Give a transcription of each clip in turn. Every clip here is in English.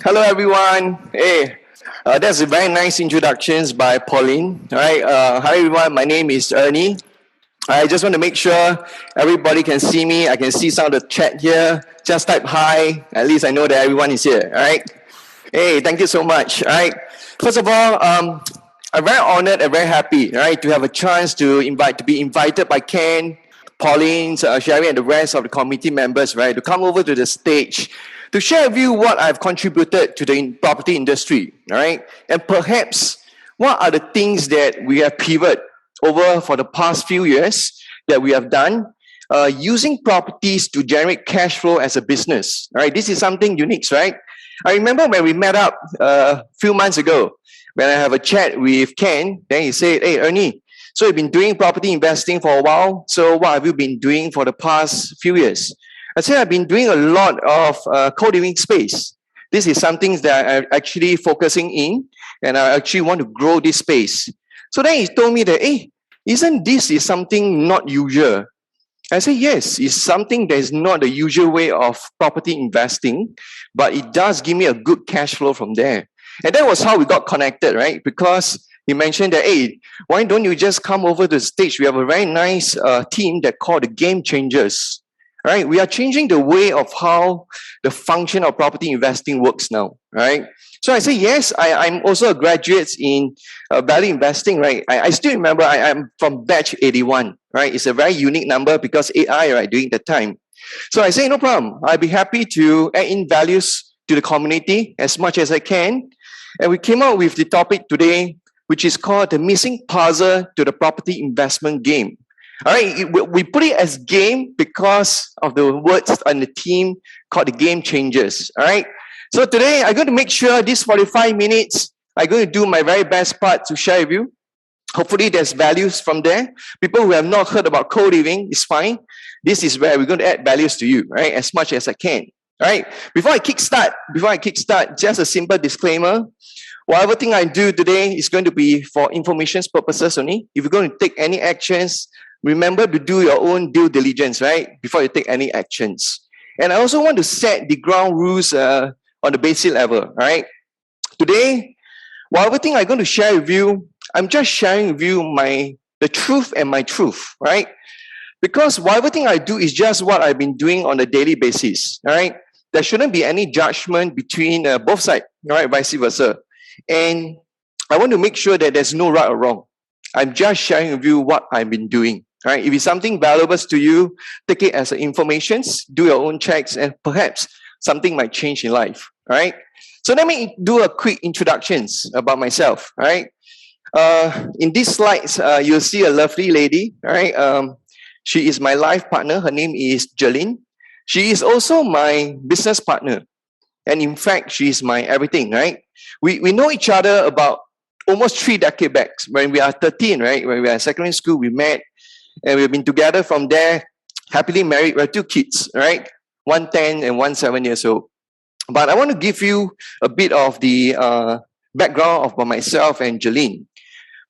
Hello everyone. Hey, that's a very nice introductions by Pauline. All right, hi everyone. My name is Ernee. I just want to make sure everybody can see me. I can see some of the chat here. Just type hi. At least I know that everyone is here. All right. Hey, thank you so much. All right. First of all, I'm very honored and very happy, right, to have a chance to be invited by Ken, Pauline, Sherry, and the rest of the committee members, right, to come over to the stage to share with you what I've contributed to the property industry, all right, and perhaps what are the things that we have pivoted over for the past few years that we have done using properties to generate cash flow as a business. All right, this is something unique, right? I remember when we met up a few months ago, when I have a chat with Ken, then he said, "Hey, Ernee, so you've been doing property investing for a while. So what have you been doing for the past few years?" I said, "I've been doing a lot of co-living space. This is something that I'm actually focusing in, and I actually want to grow this space." So then he told me that, "Hey, isn't this is something not usual?" I said, "Yes, it's something that is not the usual way of property investing, but it does give me a good cash flow from there." And that was how we got connected, right? Because he mentioned that, "Hey, why don't you just come over to the stage? We have a very nice team that called the Game Changers." Right? We are changing the way of how the function of property investing works now, right? So I say, yes, I'm also a graduate in value investing, right? I still remember I'm from batch 81, right? It's a very unique number because AI, right, during that time. So I say, no problem. I'll be happy to add in values to the community as much as I can. And we came out with the topic today, which is called the missing puzzle to the property investment game. All right, we put it as game because of the words on the team called the Game Changers. All right, so today I'm going to make sure this 45 minutes, I'm going to do my very best part to share with you. Hopefully there's values from there. People who have not heard about co-living is fine. This is where we're going to add values to you, right, as much as I can. All right, before I kickstart, just a simple disclaimer. Whatever thing I do today is going to be for information purposes only. If you're going to take any actions, remember to do your own due diligence, right? Before you take any actions. And I also want to set the ground rules on the basic level, right? Today, whatever thing I'm going to share with you, I'm just sharing with you the truth and my truth, right? Because whatever thing I do is just what I've been doing on a daily basis, all right? There shouldn't be any judgment between both sides, all right? Vice versa. And I want to make sure that there's no right or wrong. I'm just sharing with you what I've been doing. Right? If it's something valuable to you, take it as information, do your own checks, and perhaps something might change in life. Right? So let me do a quick introductions about myself. Right? In these slides, you'll see a lovely lady. Right? She is my life partner. Her name is Jeline. She is also my business partner, and in fact, she is my everything. Right? We know each other about almost 3 decades back. When we are 13, right? When we are in secondary school, we met. And we've been together from there, happily married. We have 2 kids, right? 1 10 and 1 7 years old. But I want to give you a bit of the background of myself and Jeline.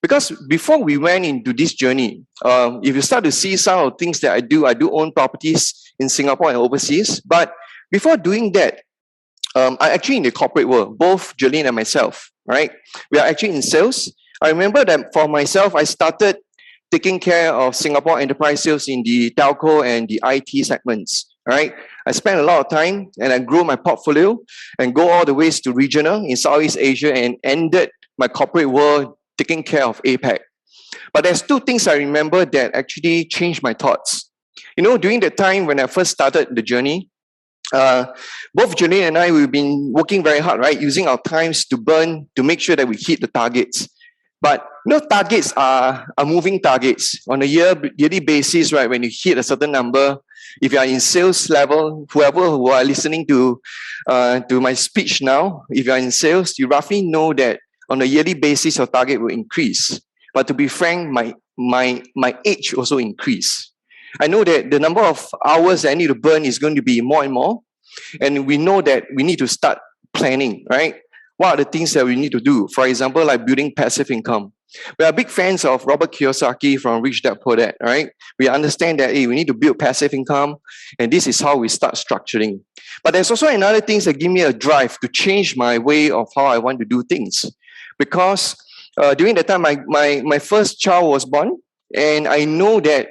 Because before we went into this journey, if you start to see some of the things that I do own properties in Singapore and overseas. But before doing that, I'm actually in the corporate world, both Jeline and myself, right? We are actually in sales. I remember that for myself, I started taking care of Singapore enterprise sales in the telco and the IT segments, right? I spent a lot of time and I grew my portfolio and go all the ways to regional in Southeast Asia and ended my corporate world taking care of APAC. But there's 2 things I remember that actually changed my thoughts. You know, during the time when I first started the journey, both Jeline and I, we've been working very hard, right? Using our times to burn to make sure that we hit the targets. But you know, targets are moving targets on a yearly basis, right? When you hit a certain number, if you are in sales level, whoever who are listening to my speech now, if you are in sales, you roughly know that on a yearly basis, your target will increase. But to be frank, my age also increase. I know that the number of hours that I need to burn is going to be more and more, and we know that we need to start planning, right? What are the things that we need to do? For example, like building passive income. We are big fans of Robert Kiyosaki from Rich Dad Poor Dad, right? We understand that, hey, we need to build passive income, and this is how we start structuring. But there's also another things that give me a drive to change my way of how I want to do things. Because during that time, my first child was born, and I know that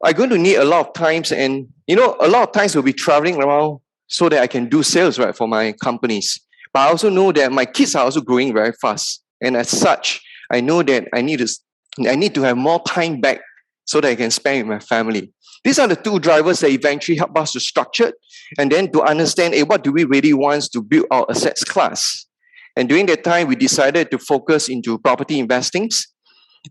I'm going to need a lot of times, and a lot of times we'll be traveling around so that I can do sales, right, for my companies. But I also know that my kids are also growing very fast, and as such, I know that I need to have more time back so that I can spend with my family. These are the two drivers that eventually help us to structure and then to understand, hey, what do we really want to build our assets class? And during that time, we decided to focus into property investings.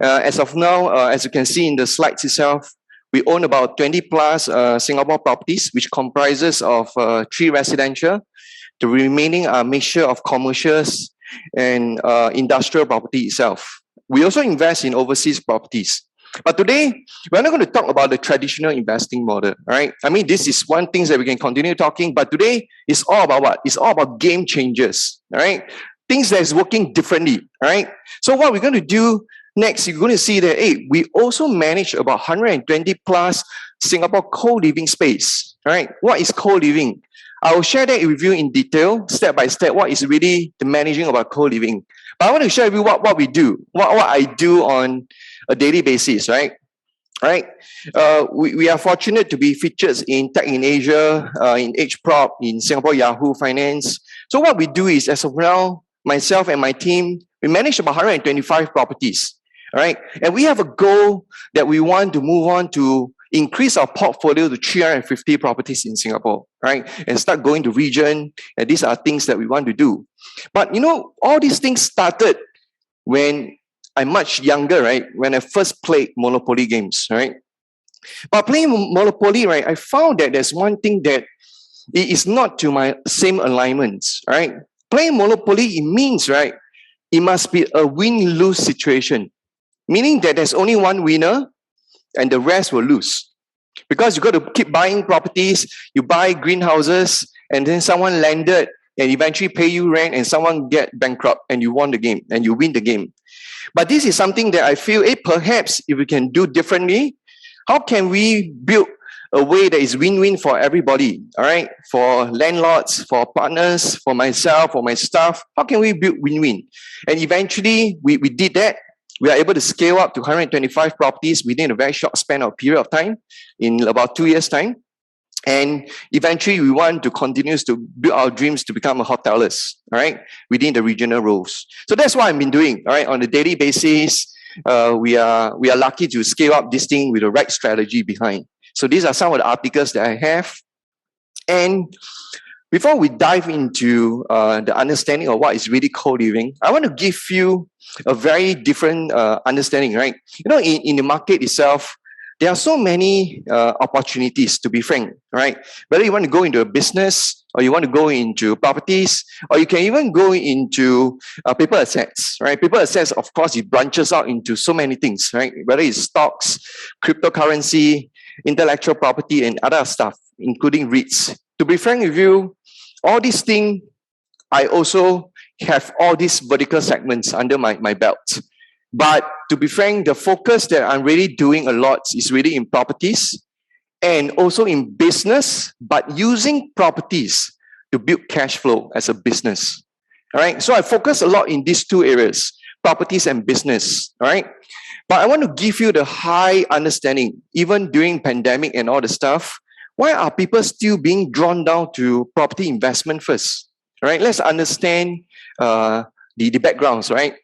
As of now, as you can see in the slides itself, we own about 20 plus Singapore properties, which comprises of 3 residential. The remaining are mixture of commercials and industrial property itself. We also invest in overseas properties. But today, we're not going to talk about the traditional investing model, right? I mean, this is one thing that we can continue talking, but today it's all about what? It's all about game changers, right? Things that is working differently, right? So what we're going to do next, you're going to see that, hey, we also manage about 120 plus Singapore co-living space, right? What is co-living? I will share that with you in detail, step by step, what is really the managing of our co-living. But I want to share with you what we do, what I do on a daily basis, right? We are fortunate to be featured in Tech in Asia, in HProp, in Singapore Yahoo Finance. So what we do is, as of now, myself and my team, we manage about 125 properties, right? And we have a goal that we want to move on to increase our portfolio to 350 properties in Singapore, right? And start going to region. And these are things that we want to do. But all these things started when I'm much younger, right? When I first played Monopoly games, right? But playing Monopoly, right, I found that there's one thing that it is not to my same alignments, right? Playing Monopoly, it means, right, it must be a win-lose situation. Meaning that there's only one winner and the rest will lose. Because you got to keep buying properties, you buy greenhouses, and then someone landed and eventually pay you rent and someone get bankrupt and you won the game and you win the game. But this is something that I feel, perhaps if we can do differently, how can we build a way that is win-win for everybody, all right? For landlords, for partners, for myself, for my staff, how can we build win-win? And eventually, we did that. We are able to scale up to 125 properties within a very short span of period of time, in about 2 years' time. And eventually, we want to continue to build our dreams to become a hoteliers, all right, within the regional roles. So that's what I've been doing, all right, on a daily basis. We are lucky to scale up this thing with the right strategy behind. So these are some of the articles that I have. And before we dive into the understanding of what is really co-living, I want to give you a very different understanding, right? In the market itself, there are so many opportunities, to be frank, right? Whether you want to go into a business, or you want to go into properties, or you can even go into paper assets, right? Paper assets, of course, it branches out into so many things, right? Whether it's stocks, cryptocurrency, intellectual property, and other stuff, including REITs. To be frank with you, all these things, I also have all these vertical segments under my belt. But to be frank, the focus that I'm really doing a lot is really in properties and also in business, but using properties to build cash flow as a business. All right. So I focus a lot in these two areas, properties and business. All right. But I want to give you the high understanding, even during pandemic and all the stuff. Why are people still being drawn down to property investment first? All right. Let's understand the backgrounds, right,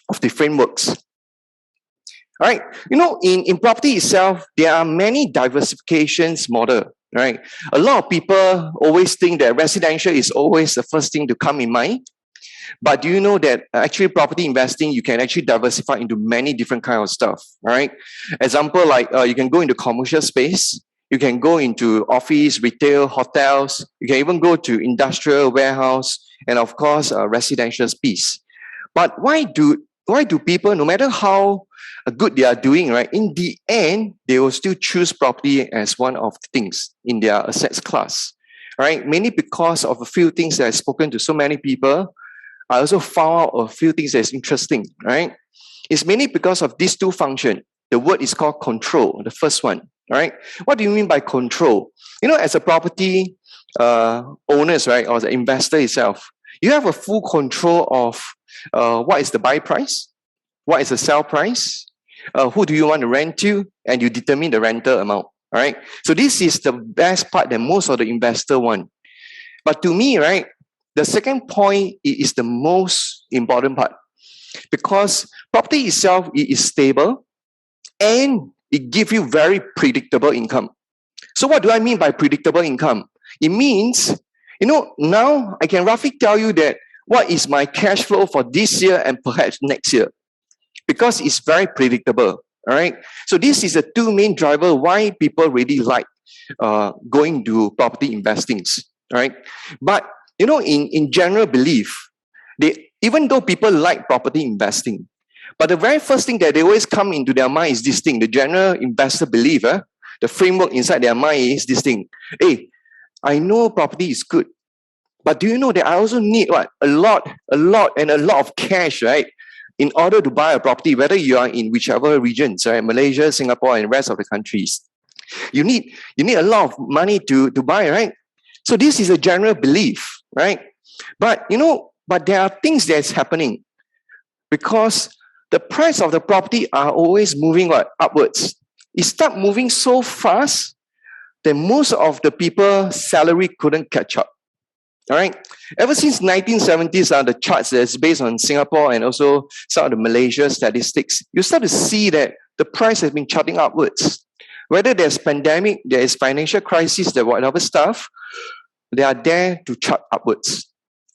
of the frameworks. All right. In property itself, there are many diversifications model, right? A lot of people always think that residential is always the first thing to come in mind. But do you know that actually property investing, you can actually diversify into many different kinds of stuff, right? Example, like you can go into commercial space, you can go into office, retail, hotels, you can even go to industrial, warehouse, and of course, residential piece. But why do people, no matter how good they are doing, right, in the end, they will still choose property as one of the things in their assets class, right? Mainly because of a few things that I've spoken to so many people. I also found out a few things that's interesting, right? It's mainly because of these two functions. The word is called control, the first one. All right. What do you mean by control? You know, as a property owners, right, or the investor itself, you have a full control of what is the buy price, what is the sell price, who do you want to rent to, and you determine the rental amount. All right. So this is the best part that most of the investor want. But to me, right, the second point is the most important part, because property itself is stable and it gives you very predictable income. So what do I mean by predictable income? It means, you know, now I can roughly tell you that what is my cash flow for this year and perhaps next year, because it's very predictable. All right. So this is the two main driver why people really like going to property investings. All right. But you know, in general belief, even though people like property investing, but the very first thing that they always come into their mind is this thing. The general investor belief, the framework inside their mind is this thing. Hey, I know property is good, but do you know that I also need what? A lot of cash, right? In order to buy a property, whether you are in whichever regions, right? Malaysia, Singapore, and the rest of the countries. You need a lot of money to buy, right? So this is a general belief, right? But you know, there are things that's happening, because the price of the property are always moving what? Upwards. It start moving so fast that most of the people's salary couldn't catch up. All right. Ever since 1970s, the charts that's based on Singapore and also some of the Malaysia statistics, you start to see that the price has been charting upwards. Whether there's pandemic, there is financial crisis, there whatever stuff, they are there to chart upwards.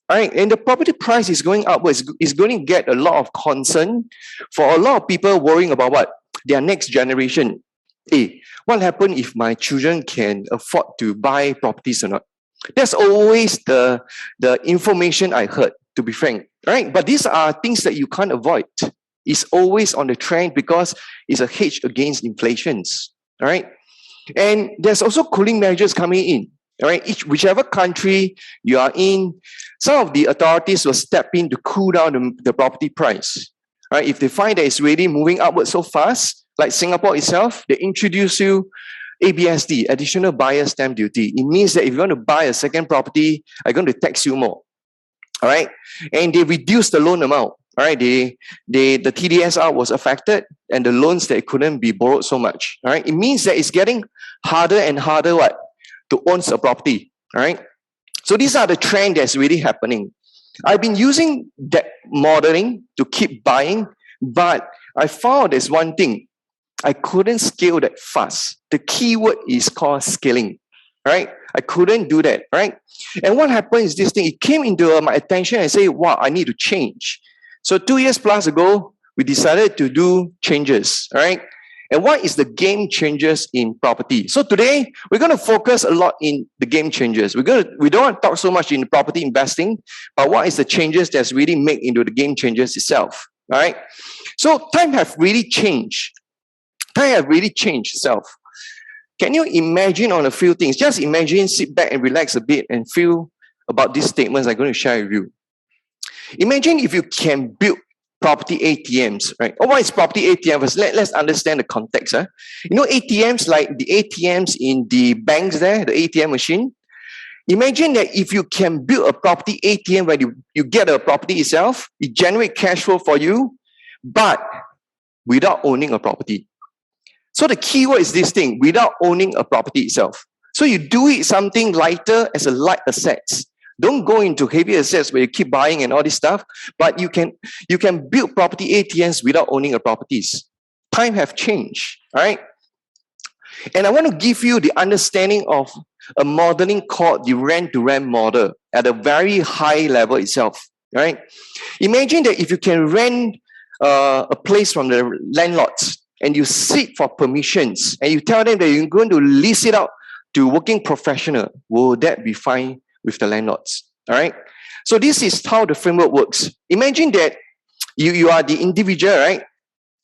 All right. And the property price is going upwards. It's going to get a lot of concern for a lot of people worrying about what? Their next generation. Hey, what happens if my children can afford to buy properties or not? That's always the information I heard, to be frank. Right? But these are things that you can't avoid. It's always on the trend because it's a hedge against inflations. All right? And there's also cooling measures coming in. All right? Whichever country you are in, some of the authorities will step in to cool down the property price. All right? If they find that it's really moving upward so fast, like Singapore itself, they introduce you ABSD, additional buyer stamp duty. It means that if you want to buy a second property, I'm going to tax you more. All right. And they reduce the loan amount. All right. The TDSR was affected and the loans that couldn't be borrowed so much. All right. It means that it's getting harder and harder to own a property. All right. So these are the trends that's really happening. I've been using that modeling to keep buying, but I found there's one thing. I couldn't scale that fast. The keyword is called scaling, right? I couldn't do that, right? And what happened is this thing, it came into my attention and say, wow, I need to change. So 2 years plus ago, we decided to do changes, right? And what is the game changers in property? So today, we're going to focus a lot in the game changers. We don't want to talk so much in property investing, but what is the changes that's really made into the game changers itself, all right? So time have really changed. Time have really changed itself. Can you imagine on a few things? Just imagine, sit back and relax a bit and feel about these statements I'm going to share with you. Imagine if you can build property ATMs, right? Oh, what is property ATMs? Let's understand the context. You know ATMs, like the ATMs in the banks there, the ATM machine? Imagine that if you can build a property ATM where you get a property itself, it generates cash flow for you, but without owning a property. So the key word is this thing, without owning a property itself. So you do it something lighter as a light assets. Don't go into heavy assets where you keep buying and all this stuff, but you can build property ATMs without owning a properties. Time have changed, all right? And I want to give you the understanding of a modeling called the rent-to-rent model at a very high level itself, right? Imagine that if you can rent a place from the landlords, and you seek for permissions, and you tell them that you're going to lease it out to working professional, will that be fine with the landlords? All right. So this is how the framework works. Imagine that you are the individual, right?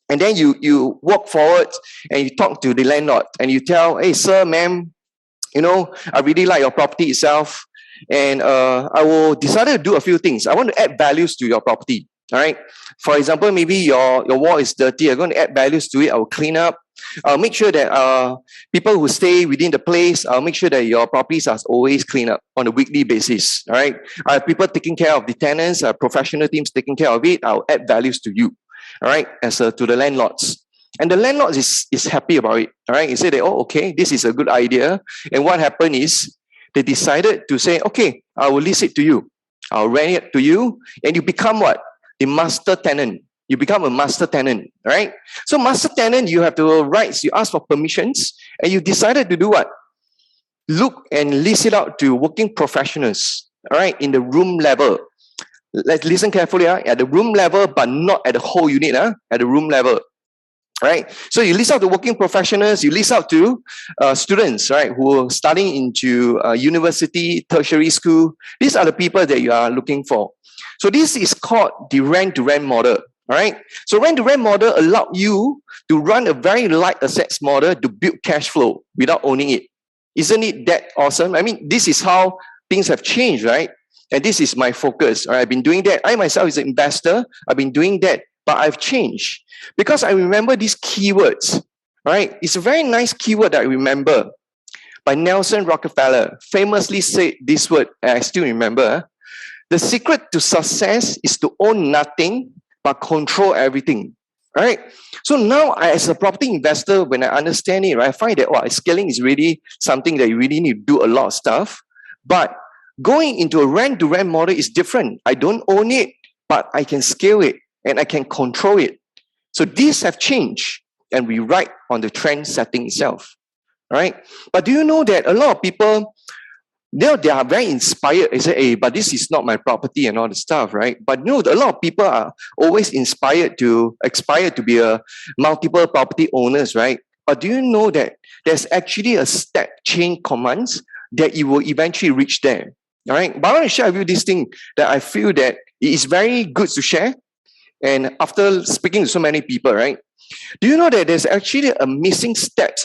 And then you walk forward and you talk to the landlord and you tell, hey, sir, ma'am, you know, I really like your property itself. And I will decide to do a few things. I want to add values to your property. All right. For example, maybe your wall is dirty. I'm going to add values to it. I'll clean up. I'll make sure that people who stay within the place, I'll make sure that your properties are always cleaned up on a weekly basis. All right. People taking care of the tenants, professional teams taking care of it. I'll add values to you. All right. To the landlords. And the landlord is happy about it. All right. He said that, oh, okay, this is a good idea. And what happened is they decided to say, okay, I will lease it to you. I'll rent it to you. And you become what? The master tenant. You become a master tenant, right? So master tenant, you have the rights. You ask for permissions, and you decided to do what? Look and lease it out to working professionals, all right, in the room level. Let's listen carefully, at the room level, but not at the whole unit, at the room level. Right, so you lease out to working professionals, you lease out to students, right, who are studying into university, tertiary school. These are the people that you are looking for. So this is called the rent-to-rent model. All right. So rent-to-rent model allows you to run a very light assets model to build cash flow without owning it. Isn't it that awesome? I mean, this is how things have changed, right? And this is my focus. All right, I've been doing that. I myself is an investor. I've been doing that, but I've changed. Because I remember these keywords, right? It's a very nice keyword that I remember by Nelson Rockefeller. Famously said this word, and I still remember. The secret to success is to own nothing but control everything, right? So now, as a property investor, when I understand it, right, I find that scaling is really something that you really need to do a lot of stuff. But going into a rent-to-rent model is different. I don't own it, but I can scale it and I can control it. So these have changed, and we ride on the trend setting itself, right? But do you know that a lot of people, they are very inspired. They say, hey, but this is not my property and all the stuff, right? But no, a lot of people are always aspire to be a multiple property owners, right? But do you know that there's actually a step change commands that you will eventually reach there, all right? But I want to share with you this thing that I feel that it is very good to share. And after speaking to so many people, right? Do you know that there's actually a missing steps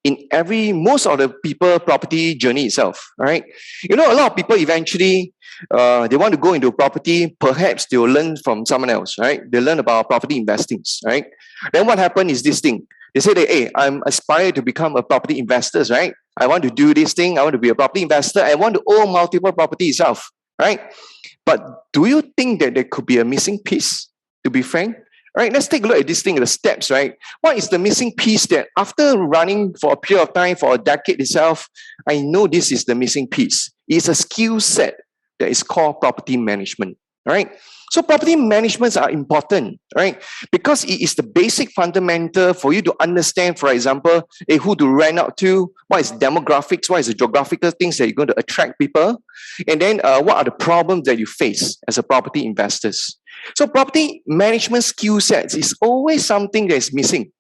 in most of the people property journey itself, right? You know, a lot of people eventually, they want to go into property, perhaps they will learn from someone else, right? They learn about property investing, right? Then what happened is this thing. They say that, hey, I'm aspired to become a property investor, right? I want to do this thing. I want to be a property investor. I want to own multiple property itself, right? But do you think that there could be a missing piece? To be frank, all right, let's take a look at this thing, the steps, right? What is the missing piece that after running for a period of time, for a decade itself, I know this is the missing piece. It's a skill set that is called property management, all right? So property managements are important, right? Because it is the basic fundamental for you to understand, for example, who to rent out to, what is demographics, what is the geographical things that you're going to attract people, and then what are the problems that you face as a property investors. So property management skill sets is always something that is missing,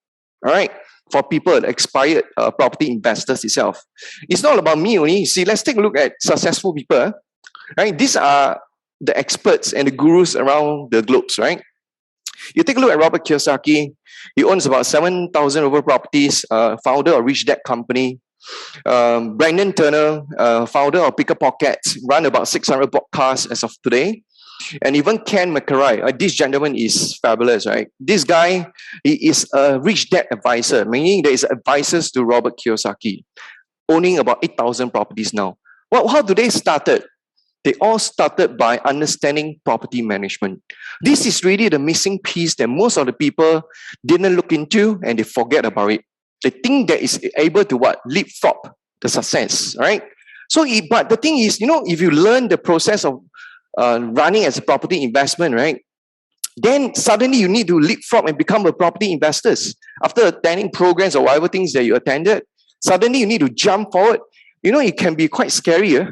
all right, for people, expired property investors itself. It's not about me only. See, let's take a look at successful people, right? These are the experts and the gurus around the globes, right? You take a look at Robert Kiyosaki. He owns about 7,000 over properties, founder of Rich Dad Company. Brandon Turner, founder of Picker Pockets, run about 600 podcasts as of today. And even Ken McCarry, this gentleman is fabulous, right? This guy, he is a rich dad advisor, meaning there is advisors to Robert Kiyosaki, owning about 8,000 properties now. Well, how do they started? They all started by understanding property management. This is really the missing piece that most of the people didn't look into, and they forget about it. They think that is able to leapfrog the success, right? So, but the thing is, if you learn the process of running as a property investment, right? Then suddenly you need to leapfrog and become a property investor. After attending programs or whatever things that you attended, suddenly you need to jump forward. It can be quite scary,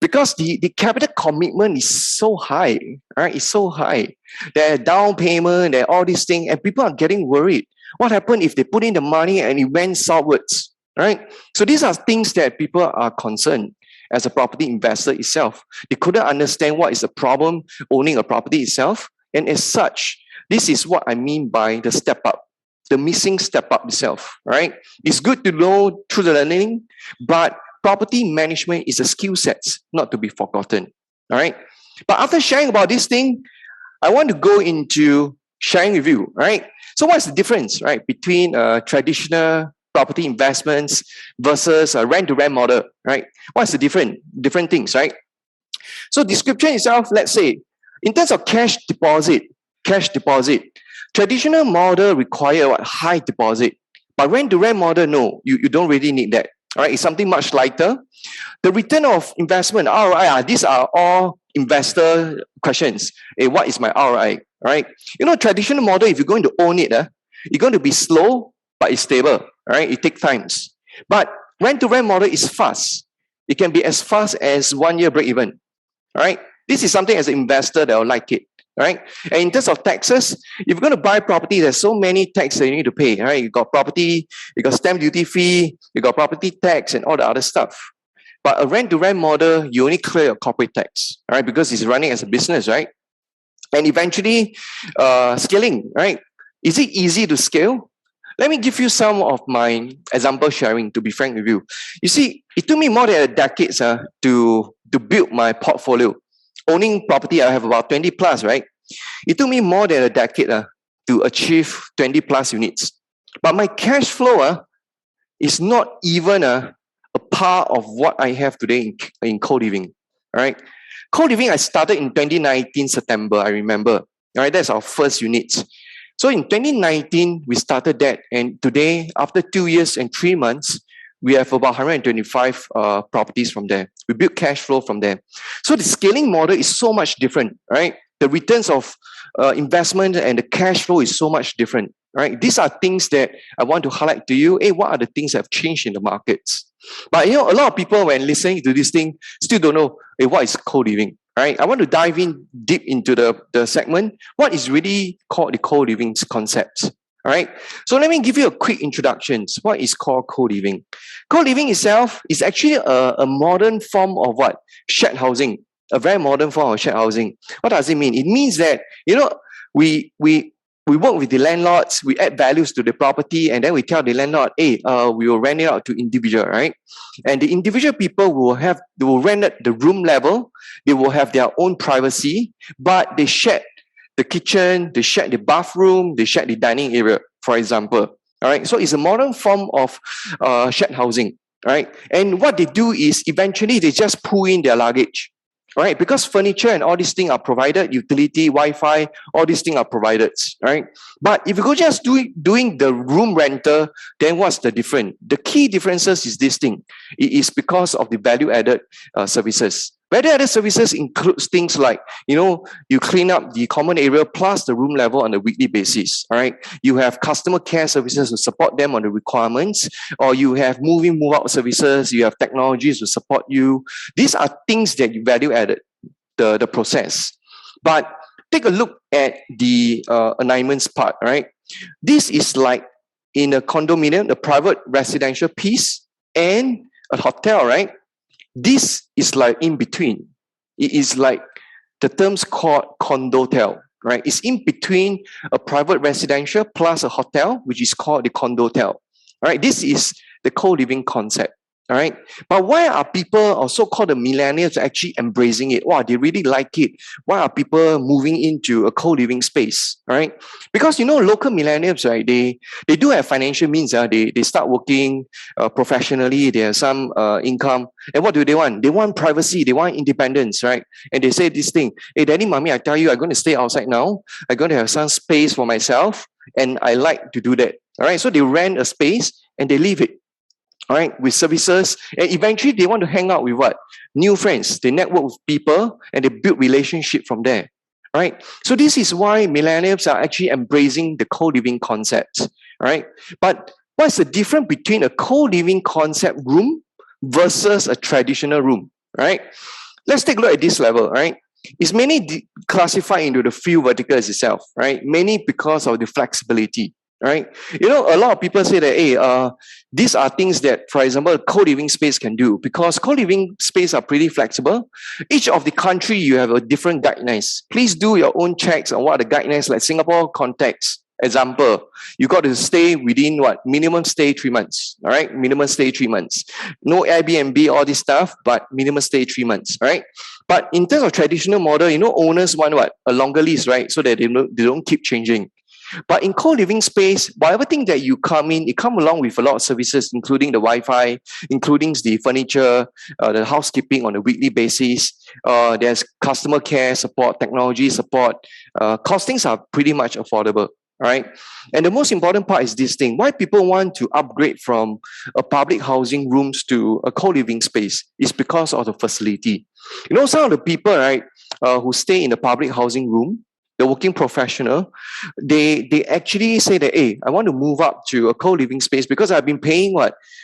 because the capital commitment is so high, right? It's so high. There down payment, there all these things, and people are getting worried. What happened if they put in the money and it went southwards, right? So these are things that people are concerned. As a property investor itself, they couldn't understand what is the problem owning a property itself. And as such, this is what I mean by the step up, the missing step up itself, right? It's good to know through the learning, but property management is a skill set not to be forgotten, all right? But after sharing about this thing, I want to go into sharing with you, right? So what's the difference, right, between traditional property investments versus a rent-to-rent model, right? What's the different things, right? So description itself, let's say, in terms of cash deposit, traditional model require what? High deposit. But rent-to-rent model, no, you don't really need that. All right, it's something much lighter. The return of investment, ROI, these are all investor questions. Hey, what is my ROI? Right? You know, traditional model, if you're going to own it, you're going to be slow, but it's stable. Right? It takes times. But rent-to-rent model is fast. It can be as fast as 1 year break even. All right? This is something as an investor that will like it. Right? And in terms of taxes, if you're going to buy property, there's so many taxes that you need to pay. Right? You got property, you got stamp duty fee, you got property tax, and all the other stuff. But a rent-to-rent model, you only clear your corporate tax, right? Because it's running as a business, right? And eventually, scaling, right? Is it easy to scale? Let me give you some of my example sharing, to be frank with you. You see, it took me more than a decade to build my portfolio. Owning property, I have about 20 plus, right? It took me more than a decade to achieve 20 plus units. But my cash flow is not even a part of what I have today in co-living. All right. Co-living, I started in 2019, September, I remember. All right, that's our first unit. So in 2019, we started that. And today, after 2 years and 3 months, we have about 125 properties from there. We build cash flow from there. So the scaling model is so much different, right? The returns of investment and the cash flow is so much different, right? These are things that I want to highlight to you. Hey, what are the things that have changed in the markets? But you know, a lot of people when listening to this thing still don't know, hey, what is co-living, right? I want to dive in deep into the segment. What is really called the co-living concept? All right. So let me give you a quick introduction. What is called co-living? Co-living itself is actually a modern form of what? Shared housing. A very modern form of shared housing. What does it mean? It means that, you know, we work with the landlords, we add values to the property, and then we tell the landlord, hey, we will rent it out to individual, right? And the individual people they will rent at the room level, they will have their own privacy, but they share the kitchen, they share the bathroom, they share the dining area, for example. All right. So it's a modern form of shared housing. Right. And what they do is eventually they just pull in their luggage. Right. Because furniture and all these things are provided, utility, Wi-Fi, all these things are provided. Right. But if you go just doing the room rental, then what's the difference? The key differences is this thing. It is because of the value added services. Value-added services includes things like, you know, you clean up the common area plus the room level on a weekly basis, all right? You have customer care services to support them on the requirements, or you have move-in, move-out services, you have technologies to support you. These are things that you value-added, the process. But take a look at the alignments part, right? This is like in a condominium, a private residential piece, and a hotel, right? This is like in between. It is like the term's called condotel, right? It's in between a private residential plus a hotel, which is called the condotel. All right, this is the co-living concept. All right, but why are people, or so-called the millennials, actually embracing it? Wow, they really like it. Why are people moving into a co-living space? All right, because you know, local millennials, right? They do have financial means. They start working professionally. They have some income, and what do they want? They want privacy. They want independence, right? And they say this thing: "Hey, daddy, mommy, I tell you, I'm going to stay outside now. I'm going to have some space for myself, and I like to do that." All right, so they rent a space and they leave it. All right, with services, and eventually they want to hang out with what? New friends. They network with people and they build relationship from there. All right, so this is why millennials are actually embracing the co-living concept. All right, but what's the difference between a co-living concept room versus a traditional room? All right, let's take a look at this level. All right, it's mainly classified into the few verticals itself. Right, mainly because of the flexibility. Right, you know, a lot of people say that, hey, these are things that, for example, co-living space can do, because co-living space are pretty flexible. Each of the country, you have a different guidelines. Please do your own checks on what are the guidelines, like Singapore context. Example, you got to stay within what? Minimum stay 3 months. All right, minimum stay 3 months. No Airbnb, all this stuff, but minimum stay 3 months. All right. But in terms of traditional model, owners want what? A longer lease, right? So that they don't keep changing. But in co-living space, whatever thing that you come in, it come along with a lot of services, including the Wi-Fi, including the furniture, the housekeeping on a weekly basis. There's customer care support, technology support. Costings are pretty much affordable. All right. And the most important part is this thing. Why people want to upgrade from a public housing rooms to a co-living space is because of the facility. Some of the people, right, who stay in the public housing room, the working professional, they actually say that, hey, I want to move up to a co-living space because I've been paying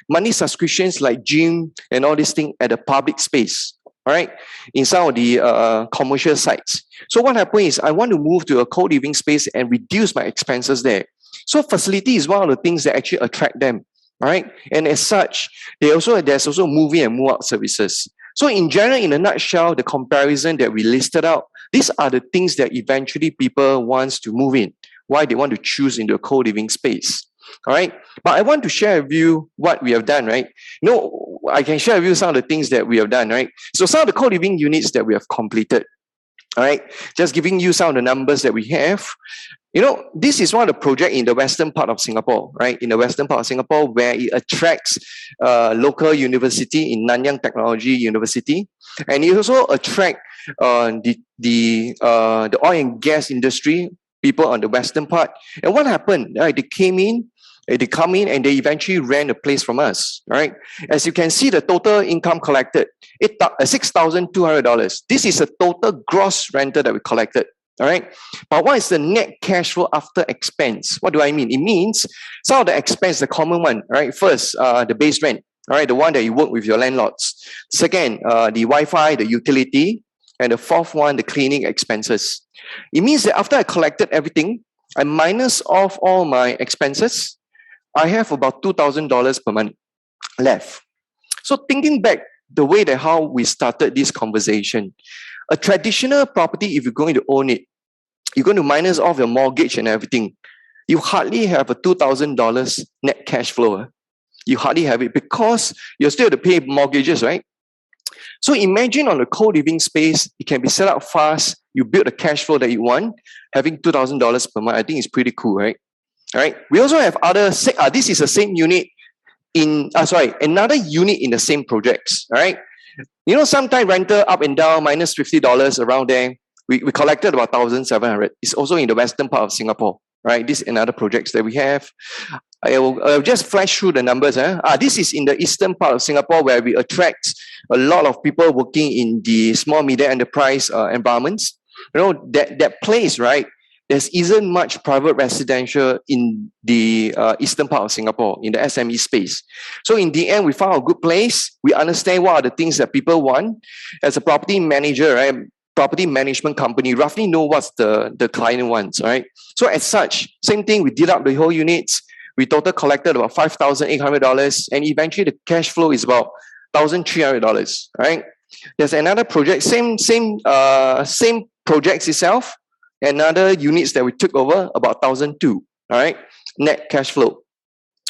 monthly subscriptions like gym and all this thing at a public space. All right, in some of the commercial sites. So what happens is I want to move to a co-living space and reduce my expenses there. So facility is one of the things that actually attract them. All right, and as such, there's also move in and move out services. So in general, in a nutshell, the comparison that we listed out, these are the things that eventually people wants to move in. Why they want to choose into a co-living space. All right, but I want to share with you what we have done, right? I can share with you some of the things that we have done, right? So some of the co-living units that we have completed, all right? Just giving you some of the numbers that we have. This is one of the projects in the western part of Singapore, right? In the western part of Singapore, where it attracts local university in Nanyang Technology University, and it also attract the oil and gas industry people on the western part. And what happened? Right? They come in and they eventually rent a place from us. Right? As you can see, the total income collected, $6,200. This is a total gross rental that we collected. All right. But what is the net cash flow after expense? What do I mean? It means some of the expense, the common one, right? First, the base rent, all right, the one that you work with your landlords. Second, the Wi-Fi, the utility. And the fourth one, the cleaning expenses. It means that after I collected everything, I minus off all my expenses, I have about $2,000 per month left. So thinking back the way that how we started this conversation, a traditional property, if you're going to own it, you're going to minus off your mortgage and everything. You hardly have a $2,000 net cash flow. You hardly have it because you're still to pay mortgages, right? So imagine on a co-living space, it can be set up fast. You build the cash flow that you want, having $2,000 per month. I think it's pretty cool, right? All right. We also have this is the same unit another unit in the same projects. All right. Sometimes rental up and down, minus $50 around there. We collected about 1,700. It's also in the western part of Singapore, right? This is another projects that we have. I'll just flash through the numbers. This is in the eastern part of Singapore where we attract a lot of people working in the small medium enterprise environments. That place, right? There isn't much private residential in the eastern part of Singapore, in the SME space. So in the end, we found a good place. We understand what are the things that people want. As a property manager, right? Property management company, roughly know what's the client wants, right? So as such, same thing, we did up the whole units. We total collected about $5,800, and eventually the cash flow is about $1,300. Right? There's another project, same projects itself. Another units that we took over about $1,200. All right, net cash flow.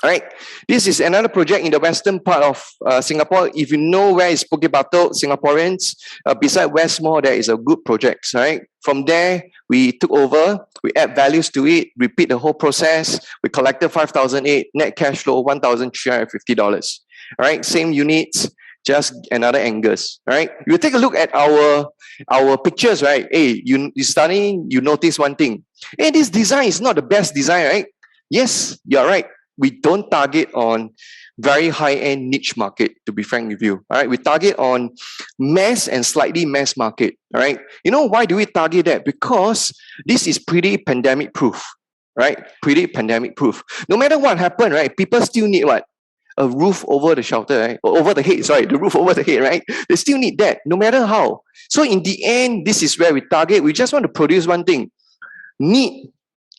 All right, this is another project in the western part of Singapore. If you know where is Bukit Batok, Singaporeans, beside Westmore, there is a good project. Right, from there we took over. We add values to it, repeat the whole process. We collected $5,800, net cash flow $1,350. All right, same units, just another angles. All right, you take a look at our pictures. Right, hey, you studying, you notice one thing. Hey, this design is not the best design, right? Yes, you're right. We don't target on very high-end niche market, to be frank with you. All right, we target on mass and slightly mass market. All right, why do we target that? Because this is pretty pandemic-proof, right? Pretty pandemic-proof. No matter what happened, right? People still need what? A roof over the shelter, right? Or over the head. Sorry, the roof over the head, right? They still need that, no matter how. So in the end, this is where we target. We just want to produce one thing: neat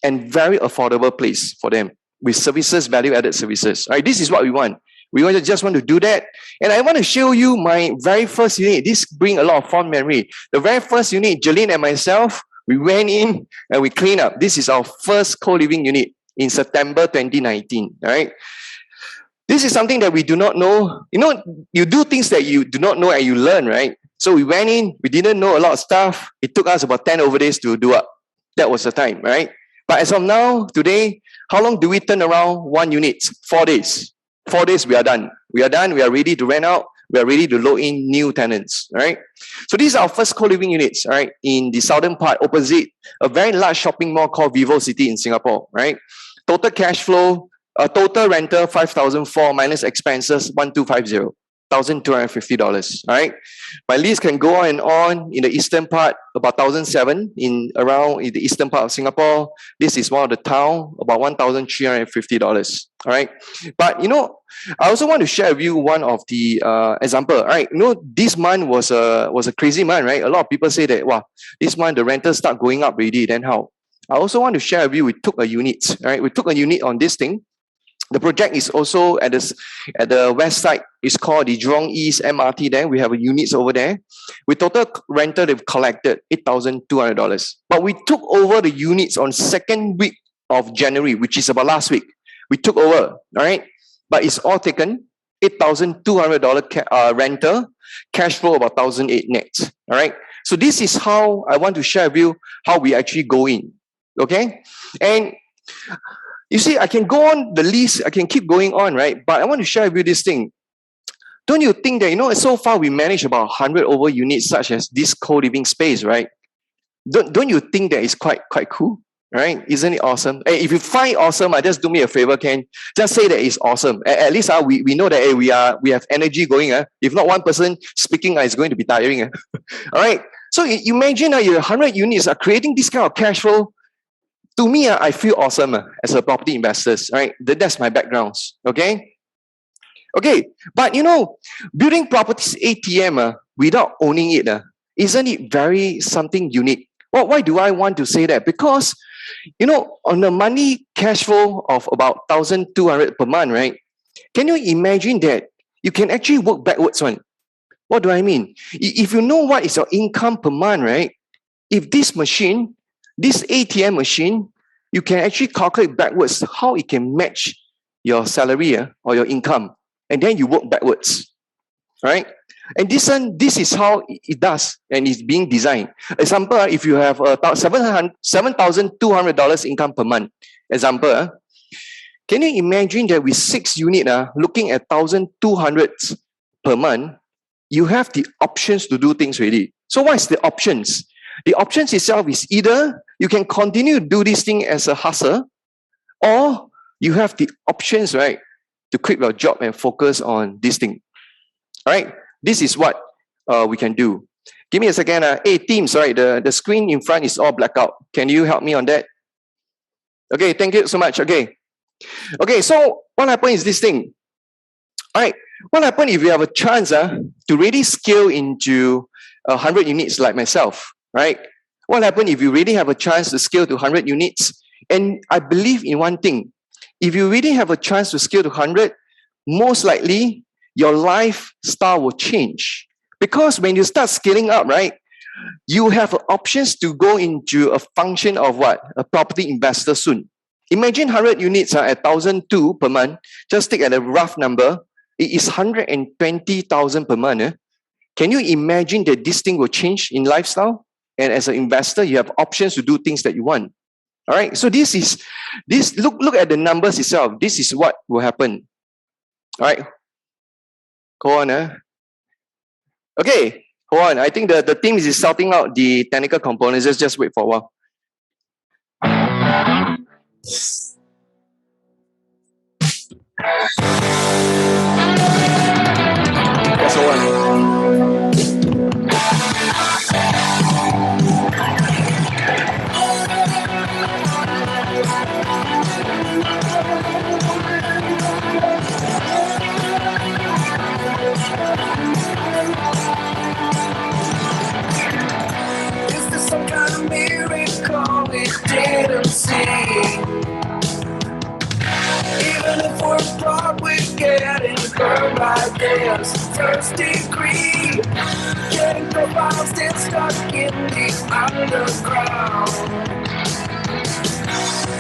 and very affordable place for them, with services, value-added services. All right, this is what we want. We just want to do that. And I want to show you my very first unit. This brings a lot of fond memory. The very first unit, Jeline and myself, We went in and we cleaned up. This is our first co-living unit in September 2019. All right. This is something that we do not know. You know, you do things that you do not know and you learn, right? So we went in, we didn't know a lot of stuff. It took us about 10 over days to do up. That was the time, right? But as of now, today, how long do we turn around one unit? 4 days. 4 days, we are done. We are done. We are ready to rent out. We are ready to load in new tenants, right? So these are our first co-living units, right? In the southern part, opposite a very large shopping mall called Vivo City in Singapore, right? Total cash flow, total rental 5,004 minus expenses 1,250, $1,250. All right. My list can go on and on. In the eastern part, about 1,007 in the eastern part of Singapore. This is one of the town, about $1,350. All right. But you know, I also want to share with you one of the example. All right. You know, this month was a crazy month, right? A lot of people say that, wow, this month the rentals start going up already. Then how? I also want to share with you, we took a unit. All right. We took a unit on this thing. The project is also at the west side. It's called the Jurong East MRT. There we have units over there. With total rental, they've collected $8,200. But we took over the units on second week of January, which is about last week. We took over, all right. But it's all taken. $8,200 rental, cash flow about 1,008 net. All right. So this is how I want to share with you how we actually go in. Okay, and you see, I can go on the list, I can keep going on, right? But I want to share with you this thing. Don't you think that, you know, so far we managed about 100 over units such as this co-living space, right? Don't you think that is quite cool, right? Isn't it awesome? Hey, if you find awesome, just do me a favor, Ken. Just say that it's awesome. At least we know that hey, we have energy going. If not one person speaking, it's going to be tiring. All right. So imagine your 100 units are creating this kind of cash flow. To me, I feel awesome as a property investor, right? That's my background, okay? Okay, but you know, building properties ATM without owning it, isn't it very something unique? Well, why do I want to say that? Because, you know, on a monthly cash flow of about 1,200 per month, right? Can you imagine that you can actually work backwards one? What do I mean? If you know what is your income per month, right? If this machine, this ATM machine, you can actually calculate backwards how it can match your salary or your income. And then you work backwards, right? And this is how it does and it's being designed. Example, if you have $7,200 income per month, example, can you imagine that with 6 units, looking at 1,200 per month, you have the options to do things really. So what is the options? The options itself is either you can continue to do this thing as a hustle, or you have the options, right, to quit your job and focus on this thing. All right, this is what we can do. Give me a second. Hey, team, sorry, the screen in front is all blacked out. Can you help me on that? Okay, thank you so much. Okay, so what happens is this thing. All right, what happens if you have a chance to really scale into 100 units like myself? Right? What happens if you really have a chance to scale to 100 units? And I believe in one thing. If you really have a chance to scale to 100, most likely your lifestyle will change. Because when you start scaling up, right, you have options to go into a function of what? A property investor soon. Imagine 100 units at 1,002 per month. Just take at a rough number. It is 120,000 per month. Can you imagine that this thing will change in lifestyle? And as an investor, you have options to do things that you want. All right. So look at the numbers itself. This is what will happen. All right. Go on. Okay. Go on. I think the team is sorting out the technical components. Just wait for a while. That's all. Is this some kind of miracle we didn't see? Even if we're broke, we get it. there's first degree. Getting the files still stuck in the underground.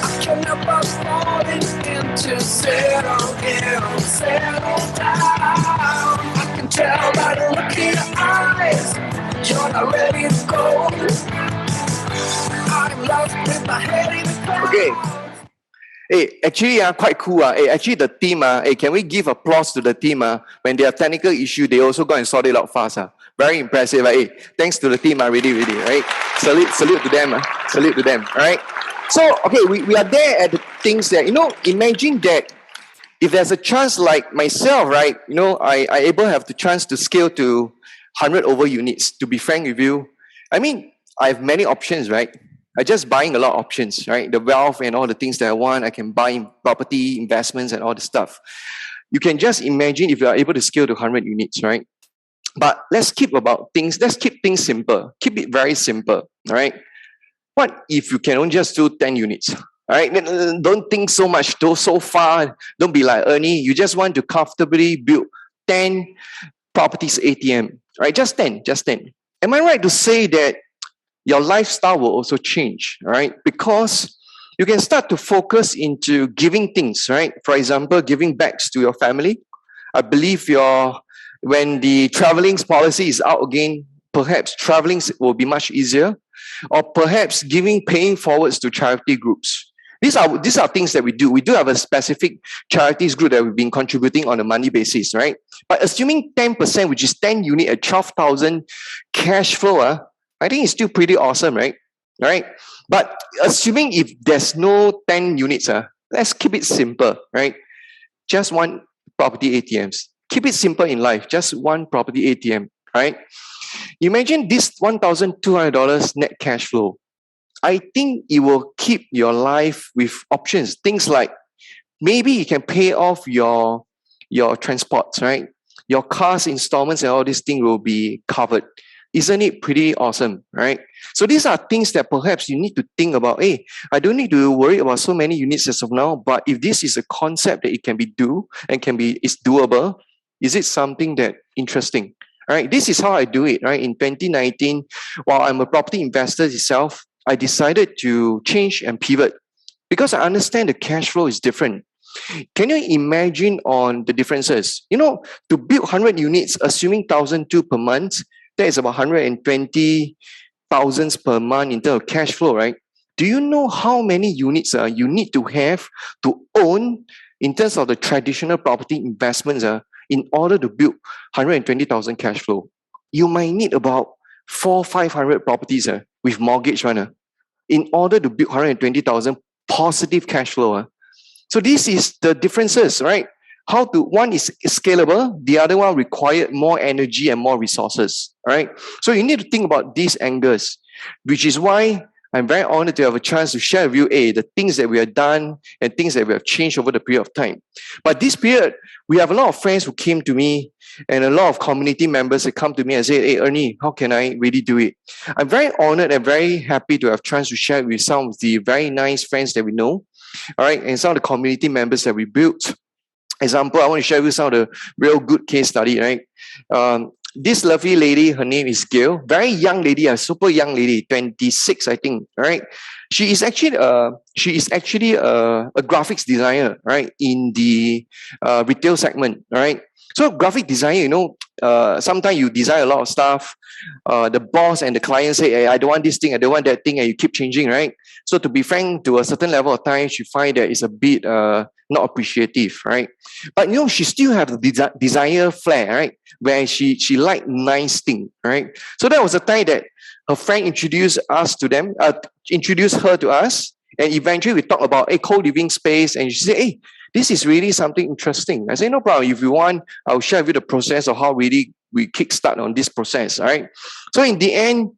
I can help us falling into settle in, settle down. I can tell by the look in your eyes, you're not ready to go. I'm lost with my head in the clouds. Okay. Hey, actually, quite cool. Hey, actually, the team, hey, can we give applause to the team? When they have technical issue, they also go and sort it out fast. Very impressive. Hey, thanks to the team, really, right? Salute to them. Salute to them. All right. So, okay, we are there at the things that, imagine that if there's a chance like myself, right? I able to have the chance to scale to 100 over units, to be frank with you. I mean, I have many options, right? I just buying a lot of options, right? The wealth and all the things that I want, I can buy in property, investments and all the stuff. You can just imagine if you are able to scale to 100 units, right? But let's keep things simple. Keep it very simple, all right? What if you can only just do 10 units? All right, don't think so much, so far. Don't be like Ernee. You just want to comfortably build 10 properties ATM, right? Just 10. Am I right to say that your lifestyle will also change, right? Because you can start to focus into giving things, right? For example, giving back to your family. I believe when the traveling policy is out again, perhaps traveling will be much easier, or perhaps paying forwards to charity groups. These are things that we do. We do have a specific charities group that we've been contributing on a monthly basis, right? But assuming 10%, which is 10 unit at 12,000 cash flow, I think it's still pretty awesome, right? Right? But assuming if there's no 10 units, let's keep it simple, right? Just one property ATMs. Keep it simple in life. Just one property ATM, right? Imagine this $1,200 net cash flow. I think it will keep your life with options. Things like maybe you can pay off your transports, right? Your car's installments and all these things will be covered. Isn't it pretty awesome, right? So these are things that perhaps you need to think about. Hey, I don't need to worry about so many units as of now, but if this is a concept that it can be it's doable, is it something that interesting? All right, this is how I do it, right? In 2019, while I'm a property investor itself, I decided to change and pivot because I understand the cash flow is different. Can you imagine on the differences? To build 100 units, assuming 1,200 per month, that is about 120,000 per month in terms of cash flow, right? Do you know how many units you need to have to own in terms of the traditional property investments in order to build 120,000 cash flow? You might need about 400-500 properties with mortgage in order to build 120,000 positive cash flow. So this is the differences, right? One is scalable, the other one required more energy and more resources, right? So you need to think about these angles, which is why I'm very honored to have a chance to share with you the things that we have done and things that we have changed over the period of time. But this period, we have a lot of friends who came to me and a lot of community members that come to me and say, hey, Ernee, how can I really do it? I'm very honored and very happy to have a chance to share with some of the very nice friends that we know, all right, and some of the community members that we built. Example, I want to share with you some of the real good case study, right? This lovely lady, her name is Gail, very young lady, a super young lady, 26, I think, right? She is actually a graphics designer, right, in the retail segment, right? So graphic designer, sometimes you design a lot of stuff. The boss and the client say, hey, I don't want this thing, I don't want that thing, and you keep changing, right? So to be frank, to a certain level of time, you find that it's a bit not appreciative, right? But she still have the desire flair, right? Where she like nice thing, right? So that was the time that her friend introduced her to us, and eventually we talked about a co-living space, and she said, hey, this is really something interesting. I said, no problem. If you want, I'll share with you the process of how really we kickstart on this process, all right? So in the end,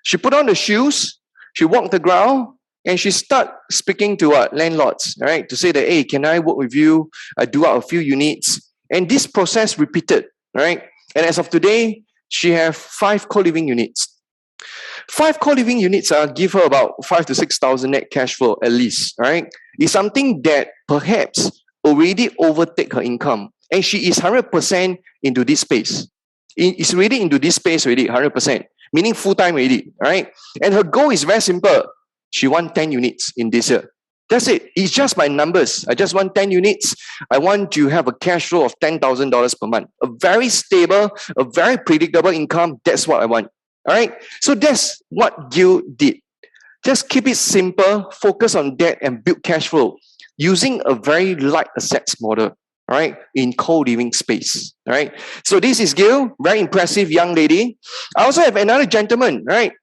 she put on the shoes, she walked the ground, and she started speaking to landlords, right? To say that, hey, can I work with you? I do out a few units. And this process repeated, right? And as of today, she have 5 co-living units. 5 co-living units give her about 5,000 to 6,000 net cash flow at least, right? It's something that perhaps already overtake her income. And she is 100% into this space. It's really into this space already, 100%. Meaning full-time already, right? And her goal is very simple. She wants 10 units in this year. That's it. It's just my numbers. I just want 10 units. I want to have a cash flow of $10,000 per month. A very stable, a very predictable income. That's what I want. All right. So that's what Gil did. Just keep it simple, focus on that and build cash flow using a very light assets model. All right, in co-living space. All right. So this is Gil, very impressive young lady. I also have another gentleman, right?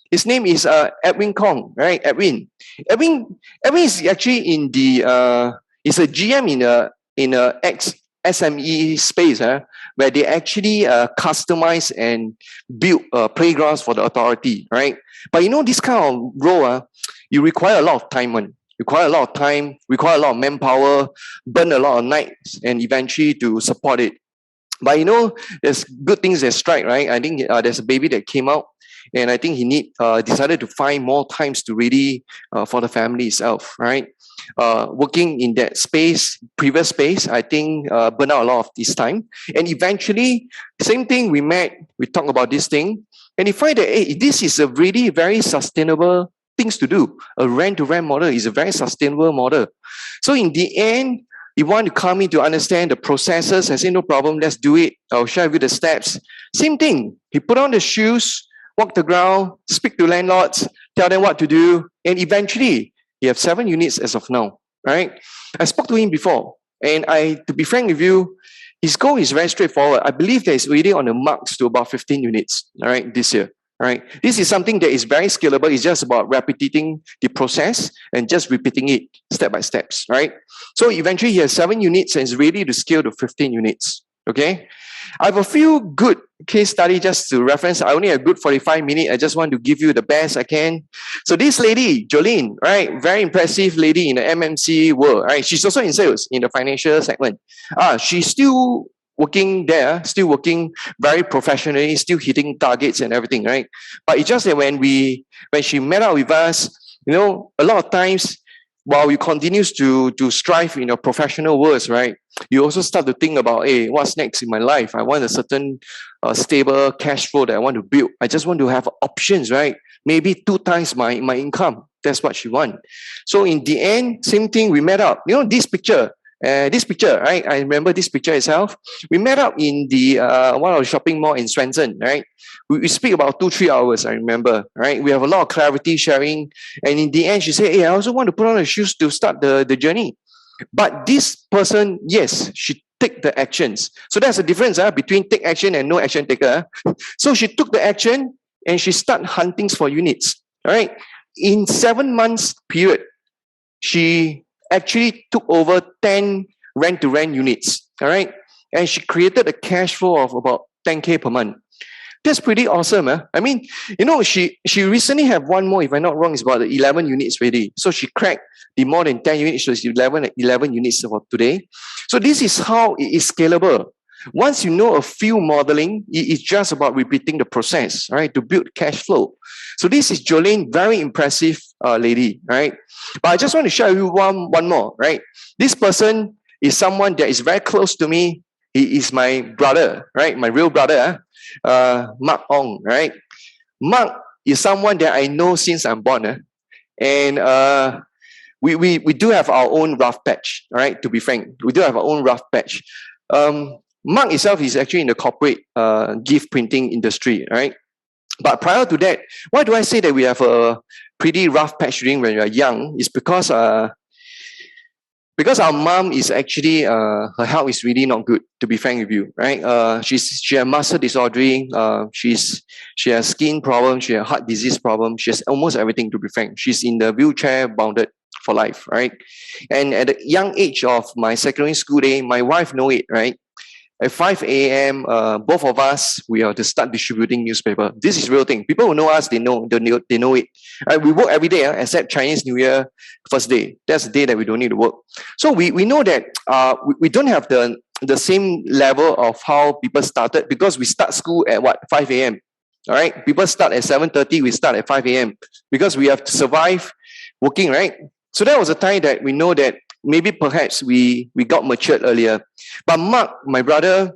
His name is Edwin Kong, right? Edwin is actually in the he's a GM in a SME space, where they actually customize and build playgrounds for the authority, right? But you know, this kind of role, you require a lot of time, require a lot of time, require a lot of manpower, burn a lot of nights, and eventually to support it. But you know, there's good things that strike, right? I think there's a baby that came out, and I think he decided to find more times to really for the family itself, right? Working in that space, previous space, I think burn out a lot of this time. And eventually, same thing, we met, we talked about this thing, and you find that, hey, this is a really very sustainable things to do. A rent-to-rent model is a very sustainable model. So in the end, you want to come in to understand the processes and say, no problem, let's do it. I'll share with you the steps. Same thing. He put on the shoes, walk the ground, speak to landlords, tell them what to do, and eventually, he have 7 units as of now, right? I spoke to him before, and to be frank with you, his goal is very straightforward. I believe that he's already on the marks to about 15 units, all right, this year. Right. This is something that is very scalable. It's just about repeating the process and just repeating it step by steps, right? So eventually he has 7 units and is ready to scale to 15 units. Okay. I have a few good case study just to reference. I only have a good 45 minutes. I just want to give you the best I can. So this lady, Jolene, right? Very impressive lady in the MMC world, right? She's also in sales in the financial segment. She's still working there, still working very professionally, still hitting targets and everything, right? But it's just that when she met up with us, you know, a lot of times while you continues to strive in your professional worlds, right? You also start to think about, hey, what's next in my life? I want a certain stable cash flow that I want to build. I just want to have options, right? Maybe 2 times my income. That's what she wants. So in the end, same thing, we met up. You know, this picture, right? I remember this picture itself. We met up in the one of the shopping mall in Swenson, right? We speak about 2-3 hours, I remember, right? We have a lot of clarity sharing. And in the end, she said, hey, I also want to put on the shoes to start the journey. But this person, yes, she take the actions. So there's a difference between take action and no action taker. So she took the action and she started hunting for units, all right? In 7 months period, she actually took over 10 rent-to-rent units, all right? And she created a cash flow of about 10K per month. That's pretty awesome. I mean, you know, she recently have one more, if I'm not wrong, it's about 11 units already. So she cracked the more than 10 units, so it's 11 units for today. So this is how it is scalable. Once you know a few modeling, it's just about repeating the process, right, to build cash flow. So this is Jolene, very impressive lady, right? But I just want to share with you one more, right? This person is someone that is very close to me. He is my brother, right? My real brother, Mark Ong, right? Mark is someone that I know since I'm born, and we do have our own rough patch, right? To be frank, we do have our own rough patch. Mark itself is actually in the corporate gift printing industry, right? But prior to that, why do I say that we have a pretty rough patch during when we are young? Is because our mom is actually her health is really not good, to be frank with you, right? She has muscle disordering, she has skin problems, she has heart disease problems, she has almost everything, to be frank. She's in the wheelchair bounded for life, right? And at the young age of my secondary school day, my wife know it, right? At 5 a.m., both of us, we are to start distributing newspaper. This is real thing. People who know us, they know it. We work every day, except Chinese New Year, first day. That's the day that we don't need to work. So we know that we don't have the same level of how people started, because we start school at 5 a.m. All right? People start at 7:30, we start at 5 a.m. because we have to survive working, right? So that was a time that we know that maybe perhaps we got matured earlier. But Mark, my brother,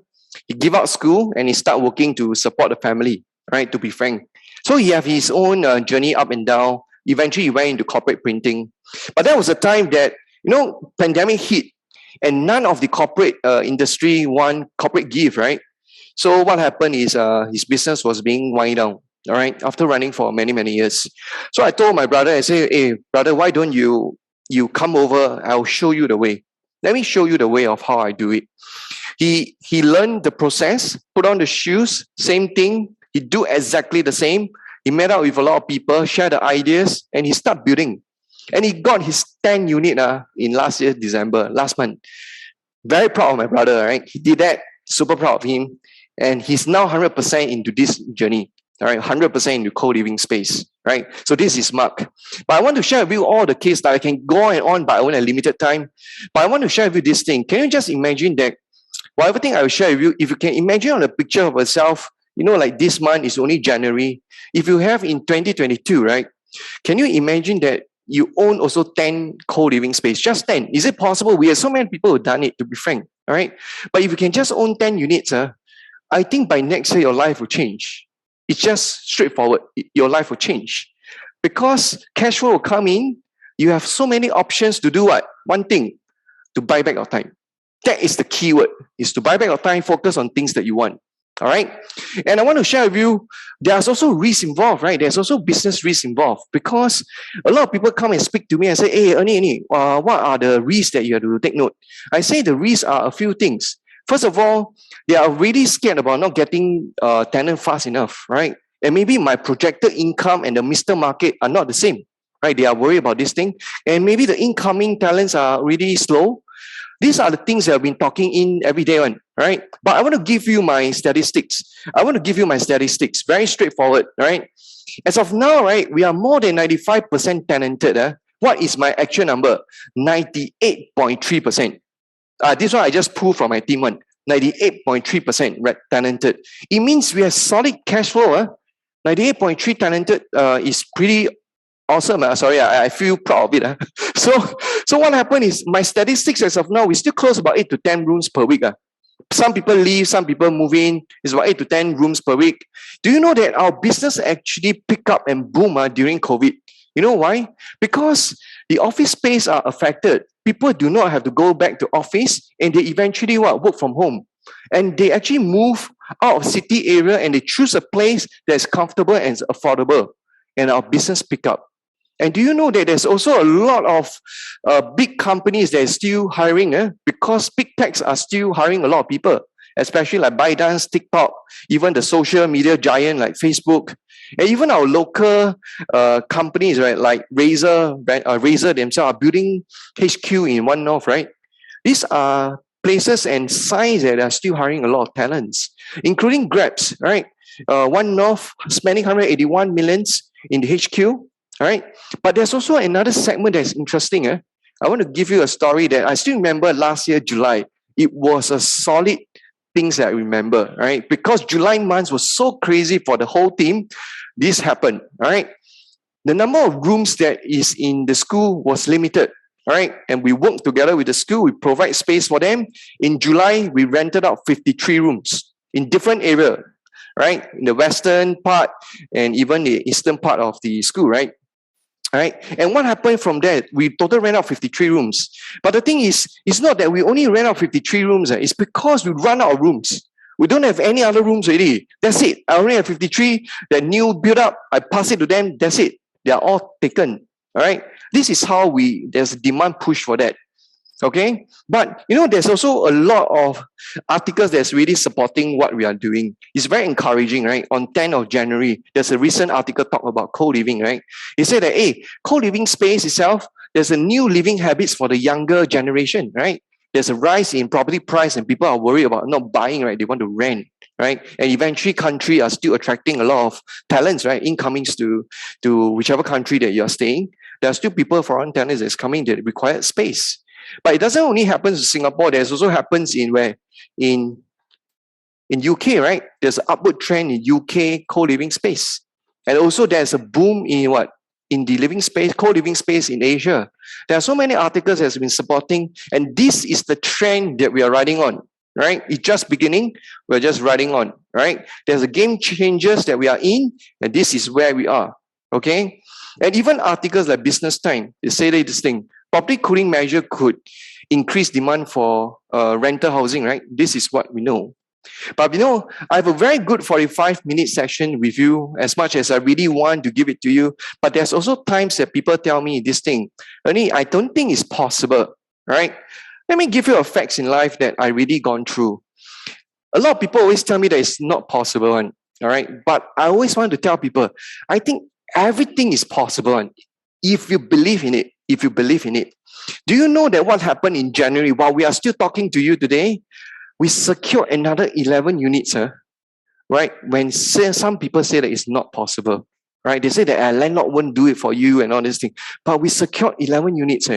he gave up school and he started working to support the family, right? To be frank. So he have his own journey up and down. Eventually he went into corporate printing. But that was a time that, pandemic hit and none of the corporate industry want corporate gift, right? So what happened is his business was being wind down, all right, after running for many, many years. So I told my brother, I said, hey, brother, why don't you come over? I'll show you the way. Let me show you the way of how I do it. He learned the process, put on the shoes, same thing. He do exactly the same. He met up with a lot of people, shared the ideas, and he started building. And he got his 10 unit in last year, December, last month. Very proud of my brother, right? He did that, super proud of him. And he's now 100% into this journey, all right? 100% into co-living space, right? So this is Mark. But I want to share with you all the case that I can go on and on, but I only have limited time. But I want to share with you this thing. Can you just imagine that whatever thing I will share with you, if you can imagine on a picture of yourself, like this month is only January. If you have in 2022, right? Can you imagine that you own also 10 co-living space? Just 10. Is it possible? We have so many people who've done it, to be frank, all right? But if you can just own 10 units, I think by next year, your life will change. It's just straightforward. Your life will change. Because cash flow will come in, you have so many options to do what? One thing, to buy back your time. That is the key word, is to buy back your time, focus on things that you want. All right? And I want to share with you, there's also risk involved, right? There's also business risk involved, because a lot of people come and speak to me and say, hey, Ernee, what are the risks that you have to take note? I say the risks are a few things. First of all, they are really scared about not getting tenant fast enough, right? And maybe my projected income and the Mr. Market are not the same, right? They are worried about this thing. And maybe the incoming talents are really slow. These are the things that I've been talking in every day on, right? But I want to give you my statistics. Very straightforward, right? As of now, right, we are more than 95% tenanted. What is my actual number? 98.3%. This one I just pulled from my team one. 98.3% tenanted. It means we have solid cash flow. 98.3 tenanted is pretty awesome. Sorry, I feel proud of it. So what happened is my statistics as of now, we still close about 8 to 10 rooms per week. Some people leave, some people move in. It's about 8 to 10 rooms per week. Do you know that our business actually pick up and boom during COVID? You know why? Because the office space are affected. People do not have to go back to office, and they eventually work from home. And they actually move out of city area and they choose a place that's comfortable and affordable. And our business pick up. And do you know that there's also a lot of big companies that are still hiring because big techs are still hiring a lot of people, especially like ByteDance, TikTok, even the social media giant like Facebook, and even our local companies, right, like Razer themselves are building HQ in One North, right? These are places and signs that are still hiring a lot of talents, including Grabs, right? One North spending 181 millions in the HQ. All right. But there's also another segment that's interesting. I want to give you a story that I still remember last year, July. It was a solid things that I remember, right? Because July month was so crazy for the whole team. This happened, all right? The number of rooms that is in the school was limited, all right? And we worked together with the school. We provide space for them. In July, we rented out 53 rooms in different areas, right? In the western part and even the eastern part of the school, right? All right. And what happened from there? We total rent out 53 rooms. But the thing is, it's not that we only rent out 53 rooms. It's because we run out of rooms. We don't have any other rooms already. That's it. I only have 53. The new build up, I pass it to them. That's it. They are all taken. All right. This is how there's a demand push for that. Okay. But, there's also a lot of articles that's really supporting what we are doing. It's very encouraging, right? On 10th of January, there's a recent article talk about co-living, right? It said that, hey, co-living space itself, there's a new living habits for the younger generation, right? There's a rise in property price and people are worried about not buying, right? They want to rent, right? And eventually country are still attracting a lot of talents, right? Incomings to whichever country that you're staying. There are still people, foreign talents that's coming that require space. But it doesn't only happen in Singapore. There's also happens in UK, right? There's an upward trend in UK co-living space. And also there's a boom in what? in the living space, co-living space in Asia. There are so many articles that have been supporting, and this is the trend that we are riding on, right? It's just beginning, we're just riding on, right? There's a game changers that we are in, and this is where we are, okay? And even articles like Business Time, they say this thing, property cooling measure could increase demand for rental housing, right? This is what we know. But I have a very good 45-minute session with you, as much as I really want to give it to you. But there's also times that people tell me this thing, Ernee, I don't think it's possible, right? Let me give you a facts in life that I really gone through. A lot of people always tell me that it's not possible, all right? But I always want to tell people, I think everything is possible if you believe in it, if you believe in it. Do you know that what happened in January, while we are still talking to you today, we secured another 11 units, right? When some people say that it's not possible, right? They say that a landlord won't do it for you and all this thing. But we secured 11 units.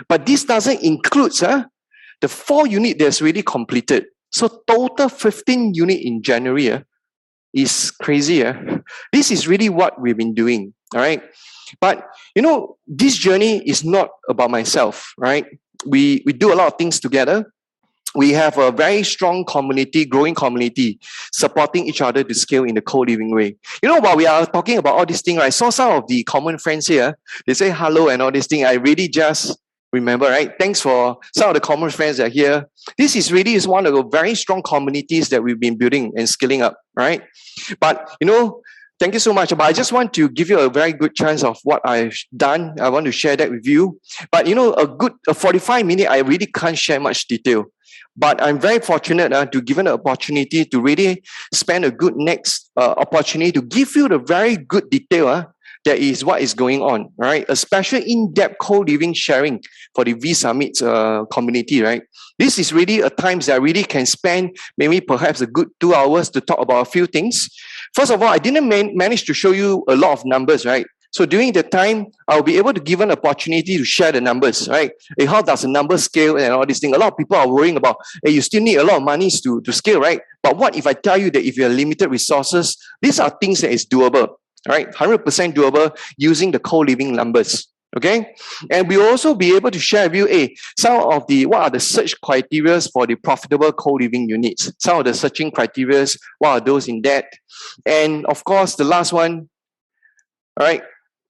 But this doesn't include the 4 units that's really completed. So total 15 units in January is crazy. This is really what we've been doing, all right? But, this journey is not about myself, right? We do a lot of things together. We have a very strong community, growing community, supporting each other to scale in the co-living way. While we are talking about all these things, I saw some of the common friends here. They say hello and all these things. I really just remember, right? Thanks for some of the common friends that are here. This is one of the very strong communities that we've been building and scaling up, right? But, thank you so much. But I just want to give you a very good chance of what I've done. I want to share that with you. But, a 45 minute, I really can't share much detail. But I'm very fortunate to given the opportunity to really spend a good next opportunity to give you the very good detail that is what is going on, right? A special in-depth co-living sharing for the V Summit community, right? This is really a time that I really can spend maybe perhaps a good 2 hours to talk about a few things. First of all, I didn't manage to show you a lot of numbers, right? So during the time, I'll be able to give an opportunity to share the numbers, right? How does the number scale and all these things? A lot of people are worrying about, you still need a lot of money to scale, right? But what if I tell you that if you have limited resources, these are things that is doable, right? 100% doable using the co-living numbers, okay? And we'll also be able to share with you, some of what are the search criteria for the profitable co-living units? Some of the searching criteria, what are those in that? And of course, the last one, all right?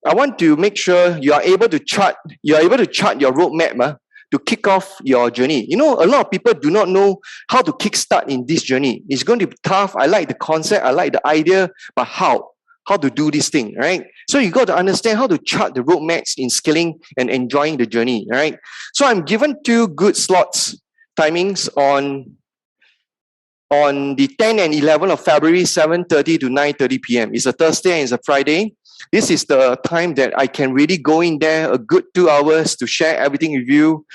I want to make sure you are able to chart your roadmap to kick off your journey. A lot of people do not know how to kickstart in this journey. It's going to be tough. I like the concept, I like the idea, but how to do this thing, right? So you got to understand how to chart the roadmaps in scaling and enjoying the journey, right? So I'm given 2 good slots, timings on the 10 and 11 of February, 7:30 to 9:30 p.m. It's a Thursday and it's a Friday. This is the time that I can really go in there, a good 2 hours to share everything with you.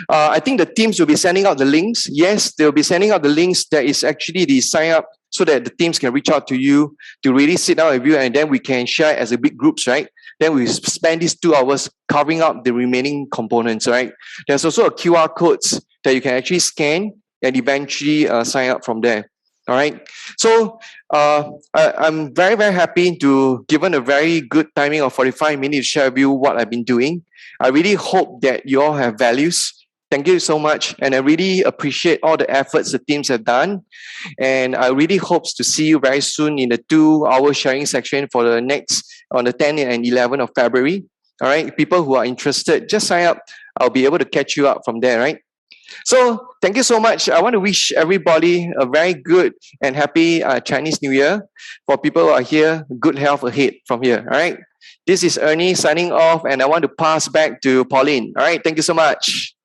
I think the teams will be sending out the links. Yes, they'll be sending out the links. That is actually the sign up so that the teams can reach out to you to really sit down with you, and then we can share as a big groups, right? Then we spend these 2 hours covering up the remaining components, right? There's also a QR codes that you can actually scan and eventually sign up from there. All right. So I'm very, very happy to given a very good timing of 45 minutes to share with you what I've been doing. I really hope that you all have values. Thank you so much. And I really appreciate all the efforts the teams have done. And I really hope to see you very soon in the 2-hour sharing section for the next on the 10th and 11th of February. All right. People who are interested, just sign up. I'll be able to catch you up from there, right? So thank you so much. I want to wish everybody a very good and happy Chinese New Year. For people who are here, good health ahead from here. All right. This is Ernee signing off, and I want to pass back to Pauline. All right. Thank you so much.